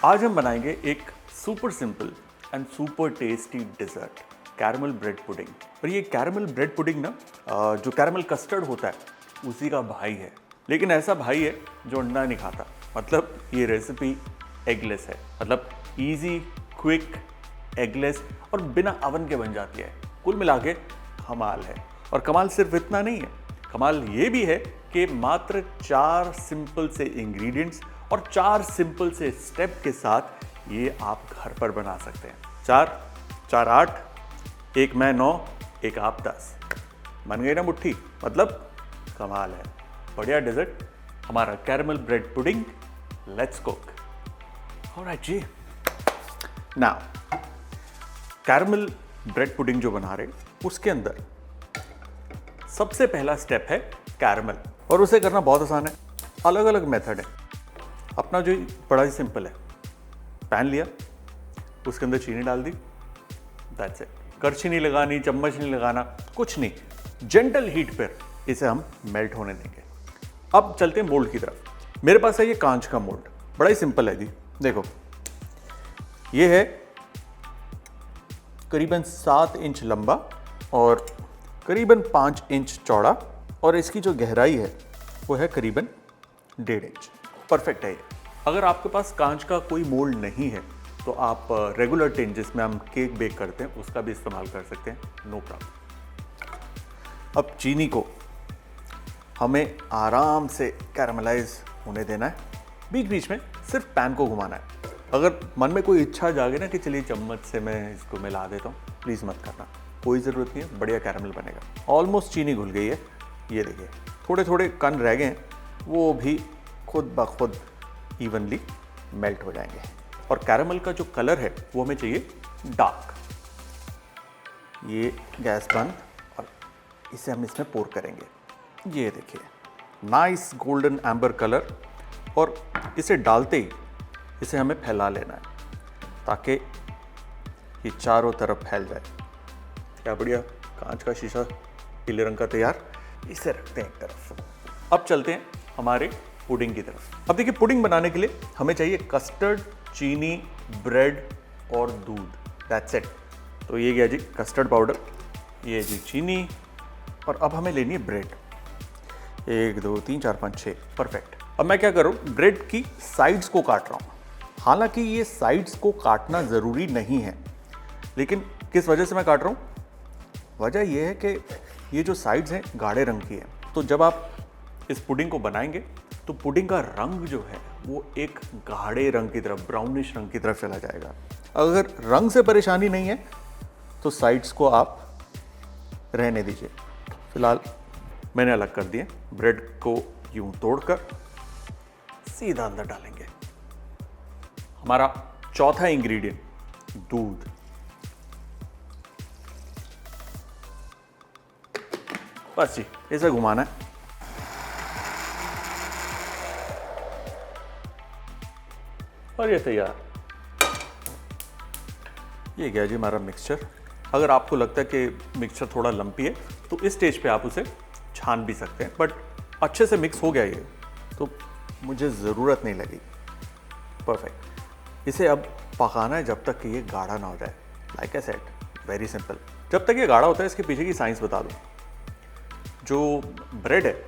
आज हम बनाएंगे एक super simple and super tasty dessert, caramel bread pudding. और ये कैरमल ब्रेड पुडिंग ना जो कैरमल कस्टर्ड होता है उसी का भाई है, लेकिन ऐसा भाई है जो अंडा नहीं खाता। मतलब ये रेसिपी एगलेस है, मतलब इजी, क्विक, एगलेस और बिना अवन के बन जाती है। कुल मिला के कमाल है। और कमाल सिर्फ इतना नहीं है, कमाल ये भी है कि मात्र 4 सिंपल से इंग्रेडिएंट्स और 4 सिंपल से स्टेप के साथ ये आप घर पर बना सकते हैं। 4, 4, 8, एक मैं 9, एक आप 10। बन गई ना मुट्ठी? मतलब कमाल है। बढ़िया डेजर्ट हमारा caramel bread pudding. Let's cook. Alright जी। नाउ कैरमल ब्रेड पुडिंग जो बना रहे उसके अंदर सबसे पहला स्टेप है कैरमल, और उसे करना बहुत आसान है। अलग अलग मेथड है। अपना जो बड़ा ही सिंपल है, पैन लिया, उसके अंदर चीनी डाल दी, दैट्स इट। करछी नहीं लगानी, चम्मच नहीं लगाना, कुछ नहीं। जेंटल हीट पर इसे हम मेल्ट होने देंगे। अब चलते हैं मोल्ड की तरफ। मेरे पास है ये कांच का मोल्ड, बड़ा ही सिंपल है जी। देखो, ये है करीबन 7 इंच लंबा और करीबन 5 इंच चौड़ा, और इसकी जो गहराई है वो है करीबन 1.5 इंच। परफेक्ट है ये। अगर आपके पास कांच का कोई मोल्ड नहीं है तो आप रेगुलर टिन जिसमें हम केक बेक करते हैं उसका भी इस्तेमाल कर सकते हैं, नो प्रॉब्लम। अब चीनी को हमें आराम से कैरमलाइज होने देना है। बीच बीच में सिर्फ पैन को घुमाना है। अगर मन में कोई इच्छा जागे ना कि चलिए चम्मच से मैं इसको मिला देता हूँ, प्लीज़ मत करना, कोई ज़रूरत नहीं है। बढ़िया कैरमल बनेगा। ऑलमोस्ट चीनी घुल गई है, ये देखिए। थोड़े थोड़े कण रह गए हैं, वो भी खुद ब खुद इवनली मेल्ट हो जाएंगे। और कैरमल का जो कलर है वो हमें चाहिए डार्क। ये गैस बंद, और इसे हम इसमें पोर करेंगे। ये देखिए, नाइस गोल्डन एम्बर कलर। और इसे डालते ही इसे हमें फैला लेना है ताकि ये चारों तरफ फैल जाए। क्या बढ़िया कांच का शीशा पीले रंग का तैयार। इसे रखते हैं एक तरफ। अब चलते हैं हमारे पुडिंग की तरफ। अब देखिए, पुडिंग बनाने के लिए हमें चाहिए कस्टर्ड, चीनी, ब्रेड और दूध। That's it. तो ये गया जी कस्टर्ड पाउडर, ये जी चीनी, और अब हमें लेनी है ब्रेड। 1, 2, 3, 4, 5, 6। परफेक्ट। अब मैं क्या करूँ, ब्रेड की साइड्स को काट रहा हूँ। हालांकि ये साइड्स को काटना ज़रूरी नहीं है, लेकिन किस वजह से मैं काट रहा हूँ? वजह यह है कि ये जो साइड्स हैं गाढ़े रंग की है। तो जब आप इस पुडिंग को बनाएंगे तो पुडिंग का रंग जो है वो एक गाढ़े रंग की तरफ, ब्राउनिश रंग की तरफ चला जाएगा। अगर रंग से परेशानी नहीं है तो साइड्स को आप रहने दीजिए। फिलहाल मैंने अलग कर दिए। ब्रेड को यूं तोड़कर सीधा अंदर डालेंगे। हमारा चौथा इंग्रेडिएंट, दूध। बस जी, इसे घुमाना है। और ये तैयार। ये गया जी हमारा मिक्सचर। अगर आपको लगता है कि मिक्सचर थोड़ा लंपी है तो इस स्टेज पे आप उसे छान भी सकते हैं, बट अच्छे से मिक्स हो गया ये, तो मुझे ज़रूरत नहीं लगी। परफेक्ट। इसे अब पकाना है जब तक कि ये गाढ़ा ना हो जाए। Like I said, very simple. जब तक ये गाढ़ा होता है, इसके पीछे की साइंस बता दूँ। जो ब्रेड है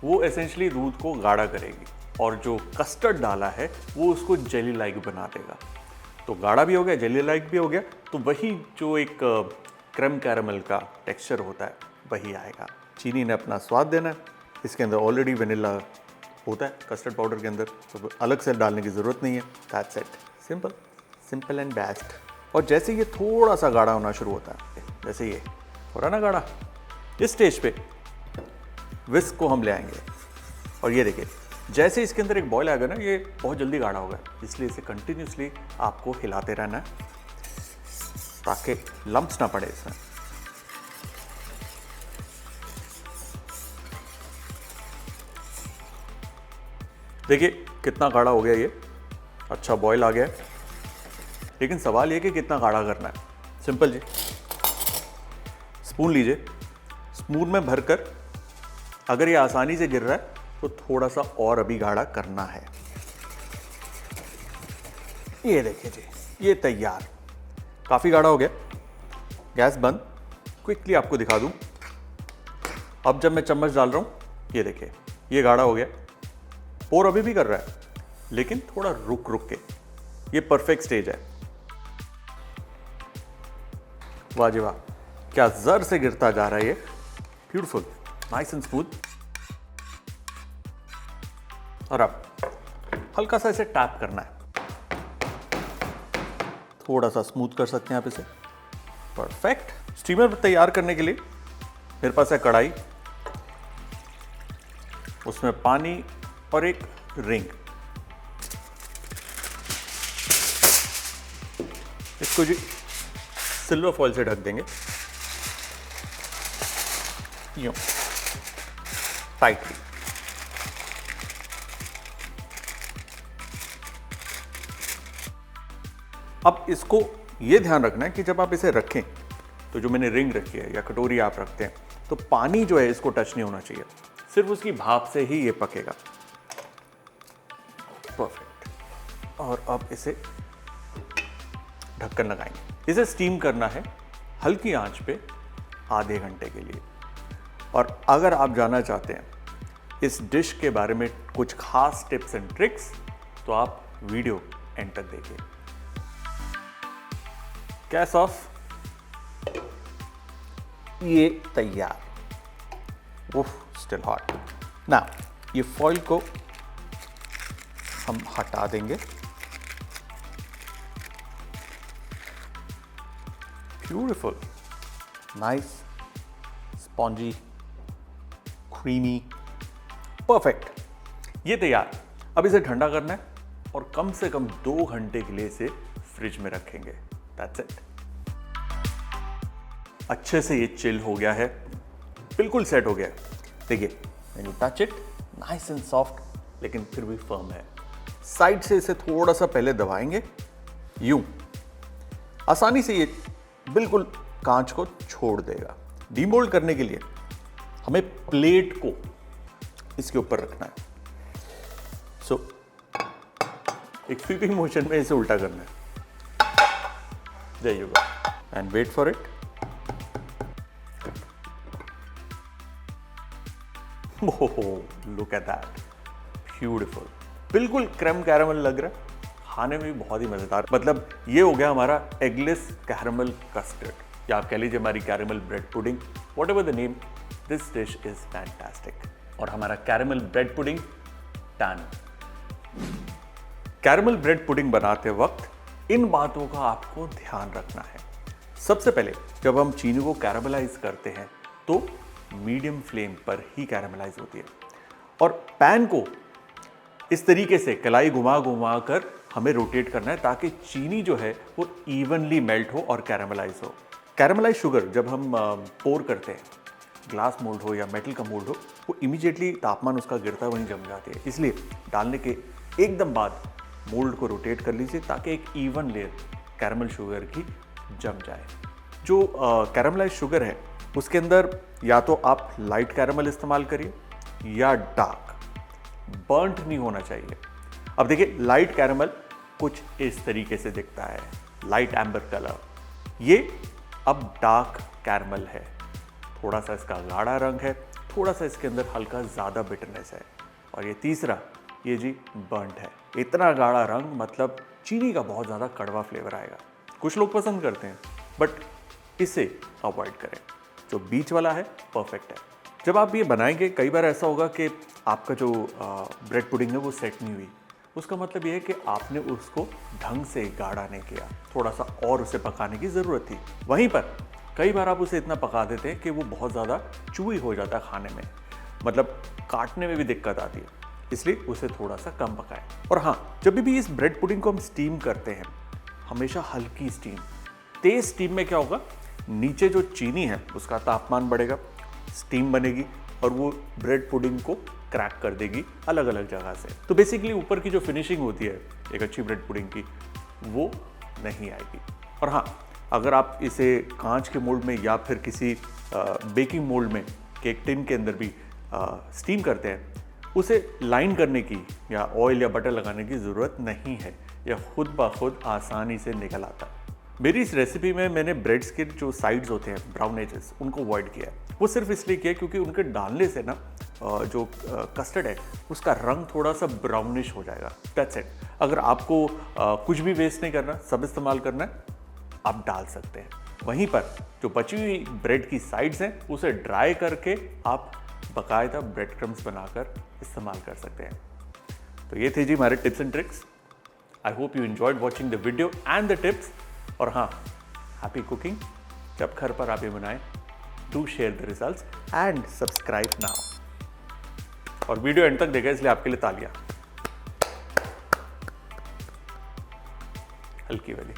वो एसेंशली दूध को गाढ़ा करेगी, और जो कस्टर्ड डाला है वो उसको जेली लाइक बना देगा। तो गाढ़ा भी हो गया, जेली लाइक भी हो गया, तो वही जो एक क्रीम कैरमल का टेक्सचर होता है वही आएगा। चीनी ने अपना स्वाद देना है। इसके अंदर ऑलरेडी वेनिला होता है कस्टर्ड पाउडर के अंदर, तो अलग से डालने की ज़रूरत नहीं है। That's it. Simple, simple and best. और जैसे ये थोड़ा सा गाढ़ा होना शुरू होता है, जैसे ये हो रहा ना गाढ़ा, इस स्टेज पे विस्क को हम ले आएंगे। और ये देखिए, जैसे इसके अंदर एक बॉयल आएगा ना, ये बहुत जल्दी गाढ़ा होगा, इसलिए इसे कंटिन्यूसली आपको हिलाते रहना है ताकि लम्प्स ना पड़े इसमें। देखिए कितना गाढ़ा हो गया ये, अच्छा बॉयल आ गया है। लेकिन सवाल ये कि कितना गाढ़ा करना है। सिंपल जी, स्पून लीजिए, स्पून में भरकर अगर ये आसानी से गिर रहा है तो थोड़ा सा और अभी गाढ़ा करना है। ये देखिए जी, ये तैयार। काफ़ी गाढ़ा हो गया। गैस बंद। क्विकली आपको दिखा दूं। अब जब मैं चम्मच डाल रहा हूं, ये देखिए, ये गाढ़ा हो गया। पोर अभी भी कर रहा है, लेकिन थोड़ा रुक रुक के। ये परफेक्ट स्टेज है। वाह जी वाह, क्या जर से गिरता जा रहा है ये। Beautiful, nice and smooth. और अब हल्का सा इसे टैप करना है। थोड़ा सा स्मूथ कर सकते हैं आप इसे। परफेक्ट। स्टीमर तैयार करने के लिए मेरे पास है कढ़ाई, उसमें पानी और एक रिंग। इसको जी सिल्वर फॉइल से ढक देंगे, यूं टाइटली। अब इसको ये ध्यान रखना है कि जब आप इसे रखें तो जो मैंने रिंग रखी है या कटोरी आप रखते हैं, तो पानी जो है इसको टच नहीं होना चाहिए, सिर्फ उसकी भाप से ही ये पकेगा। परफेक्ट। और अब इसे ढक्कन लगाएंगे। इसे स्टीम करना है हल्की आंच पे आधे घंटे के लिए। और अगर आप जानना चाहते हैं इस डिश के बारे में कुछ खास टिप्स एंड ट्रिक्स, तो आप वीडियो एंड तक देखिए। Gas off. ये तैयार। उफ, स्टिल हॉट। ना ये फॉइल को हम हटा देंगे। Beautiful, nice, spongy, creamy, perfect. ये तैयार। अब इसे ठंडा करना है और कम से कम 2 घंटे के लिए इसे फ्रिज में रखेंगे। That's it. अच्छे से ये चिल हो गया है, बिल्कुल सेट हो गया है। देखिए, when you touch it, nice and soft, लेकिन फिर भी फर्म है। साइड से इसे थोड़ा सा पहले दबाएंगे, यूं। आसानी से ये बिल्कुल कांच को छोड़ देगा। डीमोल्ड करने के लिए हमें प्लेट को इसके ऊपर रखना है। सो एक स्वीपिंग मोशन में इसे उल्टा करना है। There you go, and wait for it. ओहो, लुक एट दैट, ब्यूटीफुल। बिल्कुल क्रीम कैरामल लग रहा है, खाने में भी बहुत ही मजेदार। मतलब ये हो गया हमारा एगलेस कैरामल कस्टर्ड, या आप कह लीजिए हमारी caramel bread pudding, what ever the name, this dish is fantastic. और हमारा caramel bread pudding done. Caramel bread pudding बनाते वक्त इन बातों का आपको ध्यान रखना है। सबसे पहले जब हम चीनी को कैरामलाइज करते हैं तो मीडियम फ्लेम पर ही कैरामलाइज होती है, और पैन को इस तरीके से कलाई घुमा घुमा कर हमें रोटेट करना है ताकि चीनी जो है वो इवनली मेल्ट हो और कैरामलाइज हो। कैरामलाइज शुगर जब हम पोर करते हैं, ग्लास मोल्ड हो या मेटल का मोल्ड हो, वो इमीडिएटली तापमान उसका गिरता है, वहीं जम जाती है। इसलिए डालने के एकदम बाद मोल्ड को रोटेट कर लीजिए ताकि एक इवन लेयर कैरामल शुगर की जम जाए। जो कैरामलाइज शुगर है उसके अंदर या तो आप लाइट कैरामल इस्तेमाल करिए या डार्क, बर्न्ट नहीं होना चाहिए। अब देखिए, लाइट कैरामल कुछ इस तरीके से दिखता है, लाइट एम्बर कलर। ये अब डार्क कैरामल है, थोड़ा सा इसका गाढ़ा रंग है, थोड़ा सा इसके अंदर हल्का ज़्यादा बिटरनेस है। और ये तीसरा, ये जी बर्न्ट है। इतना गाढ़ा रंग मतलब चीनी का बहुत ज़्यादा कड़वा फ्लेवर आएगा। कुछ लोग पसंद करते हैं, बट इसे अवॉइड करें। जो बीच वाला है परफेक्ट है। जब आप ये बनाएंगे, कई बार ऐसा होगा कि आपका जो ब्रेड पुडिंग है वो सेट नहीं हुई। उसका मतलब ये है कि आपने उसको ढंग से गाढ़ा नहीं किया, थोड़ा सा और उसे पकाने की ज़रूरत थी। वहीं पर कई बार आप उसे इतना पका देते हैं कि वो बहुत ज़्यादा चूई हो जाता है खाने में, मतलब काटने में भी दिक्कत आती है। इसलिए उसे थोड़ा सा कम पकाएं। और हाँ, जब भी इस ब्रेड पुडिंग को हम स्टीम करते हैं, हमेशा हल्की स्टीम। तेज स्टीम में क्या होगा, नीचे जो चीनी है उसका तापमान बढ़ेगा, स्टीम बनेगी और वो ब्रेड पुडिंग को क्रैक कर देगी अलग अलग जगह से। तो बेसिकली ऊपर की जो फिनिशिंग होती है एक अच्छी ब्रेड पुडिंग की, वो नहीं आएगी। और हाँ, अगर आप इसे कांच के मोल्ड में या फिर किसी बेकिंग मोल्ड में, केक टिन के अंदर भी स्टीम करते हैं, उसे लाइन करने की या ऑयल या बटर लगाने की ज़रूरत नहीं है, यह खुद ब खुद आसानी से निकल आता है। मेरी इस रेसिपी में मैंने ब्रेड्स के जो साइड्स होते हैं, ब्राउन एजेस, उनको अवॉइड किया है। वो सिर्फ इसलिए किया क्योंकि उनके डालने से ना जो कस्टर्ड है उसका रंग थोड़ा सा ब्राउनिश हो जाएगा। That's it. अगर आपको कुछ भी वेस्ट नहीं करना, सब इस्तेमाल करना है, आप डाल सकते हैं। वहीं पर जो बची हुई ब्रेड की साइड्स हैं उसे ड्राई करके आप बाकायदा ब्रेड क्रम्स बनाकर इस्तेमाल कर सकते हैं। तो ये थे जी हमारे tips and tricks. I hope you enjoyed watching the video and the tips. और हाँ, हैप्पी कुकिंग। जब घर पर आप ये बनाएं, do share the results and subscribe now. और वीडियो एंड तक देखा इसलिए आपके लिए तालियां, हल्की वाली।